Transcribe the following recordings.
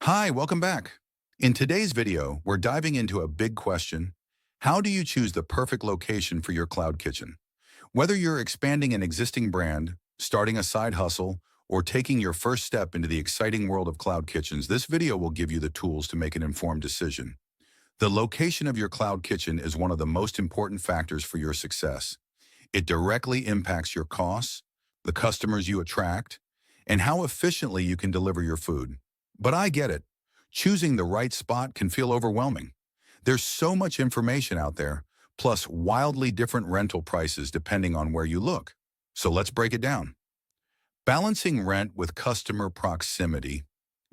Hi, welcome back. In today's video, we're diving into a big question. How do you choose the perfect location for your cloud kitchen? Whether you're expanding an existing brand, starting a side hustle, or taking your first step into the exciting world of cloud kitchens, this video will give you the tools to make an informed decision. The location of your cloud kitchen is one of the most important factors for your success. It directly impacts your costs, the customers you attract, and how efficiently you can deliver your food. But I get it. Choosing the right spot can feel overwhelming. There's so much information out there, plus wildly different rental prices depending on where you look. So let's break it down. Balancing rent with customer proximity.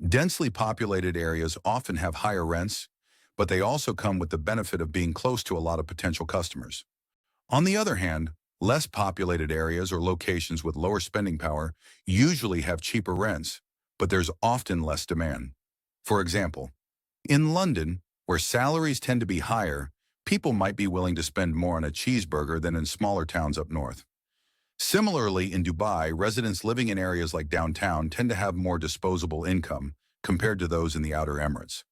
Densely populated areas often have higher rents, but they also come with the benefit of being close to a lot of potential customers. On the other hand, less populated areas or locations with lower spending power usually have cheaper rents, but there's often less demand. For example, in London, where salaries tend to be higher, people might be willing to spend more on a cheeseburger than in smaller towns up north. Similarly, in Dubai, residents living in areas like downtown tend to have more disposable income compared to those in the Outer Emirates.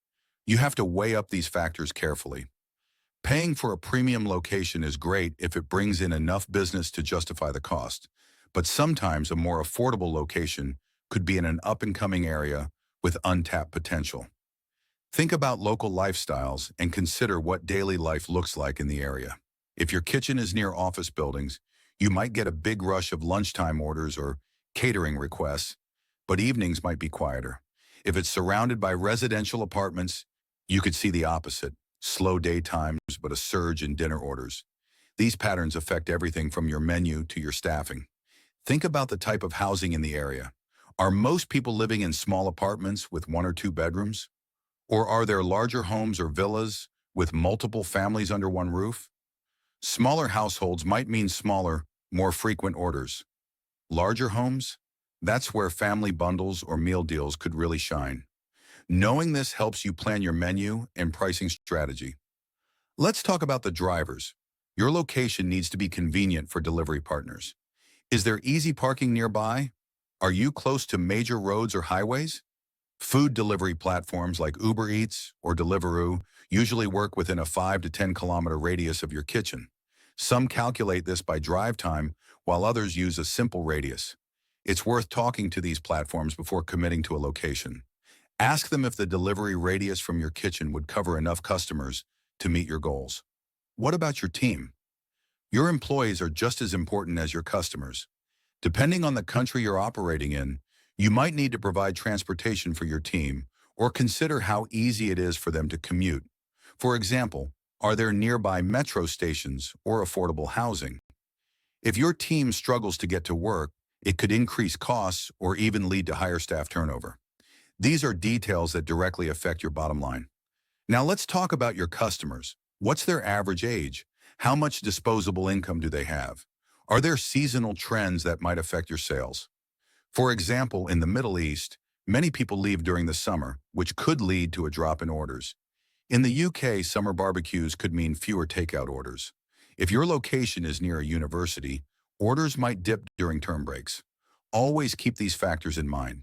You have to weigh up these factors carefully. Paying for a premium location is great if it brings in enough business to justify the cost, but sometimes a more affordable location could be in an up-and-coming area with untapped potential. Think about local lifestyles and consider what daily life looks like in the area. If your kitchen is near office buildings, you might get a big rush of lunchtime orders or catering requests, but evenings might be quieter. If it's surrounded by residential apartments, you could see the opposite: slow daytimes, but a surge in dinner orders. These patterns affect everything from your menu to your staffing. Think about the type of housing in the area. Are most people living in small apartments with one or two bedrooms? Or are there larger homes or villas with multiple families under one roof? Smaller households might mean smaller, more frequent orders. Larger homes? That's where family bundles or meal deals could really shine. Knowing this helps you plan your menu and pricing strategy. Let's talk about the drivers. Your location needs to be convenient for delivery partners. Is there easy parking nearby? Are you close to major roads or highways? Food delivery platforms like Uber Eats or Deliveroo usually work within a 5 to 10-kilometer radius of your kitchen. Some calculate this by drive time, while others use a simple radius. It's worth talking to these platforms before committing to a location. Ask them if the delivery radius from your kitchen would cover enough customers to meet your goals. What about your team? Your employees are just as important as your customers. Depending on the country you're operating in, you might need to provide transportation for your team or consider how easy it is for them to commute. For example, are there nearby metro stations or affordable housing? If your team struggles to get to work, it could increase costs or even lead to higher staff turnover. These are details that directly affect your bottom line. Now let's talk about your customers. What's their average age? How much disposable income do they have? Are there seasonal trends that might affect your sales? For example, in the Middle East, many people leave during the summer, which could lead to a drop in orders. In the UK, summer barbecues could mean fewer takeout orders. If your location is near a university, orders might dip during term breaks. Always keep these factors in mind.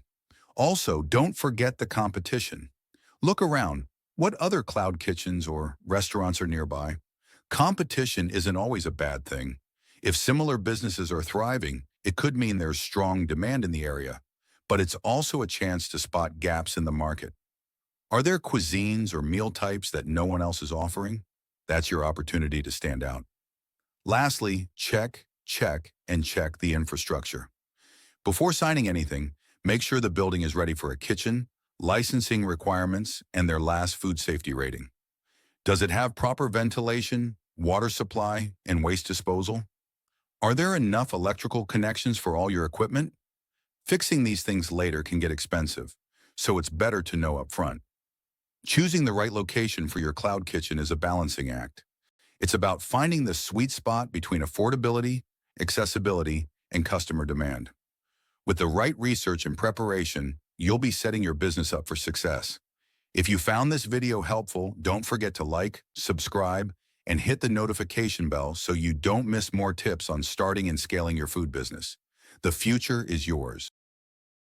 Also, don't forget the competition. Look around. What other cloud kitchens or restaurants are nearby? Competition isn't always a bad thing. If similar businesses are thriving, it could mean there's strong demand in the area, but it's also a chance to spot gaps in the market. Are there cuisines or meal types that no one else is offering? That's your opportunity to stand out. Lastly, and check the infrastructure. Before signing anything, make sure the building is ready for a kitchen, licensing requirements, and their last food safety rating. Does it have proper ventilation, water supply, and waste disposal? Are there enough electrical connections for all your equipment? Fixing these things later can get expensive, so it's better to know up front. Choosing the right location for your cloud kitchen is a balancing act. It's about finding the sweet spot between affordability, accessibility, and customer demand. With the right research and preparation, you'll be setting your business up for success. If you found this video helpful, don't forget to like, subscribe, and hit the notification bell so you don't miss more tips on starting and scaling your food business. The future is yours.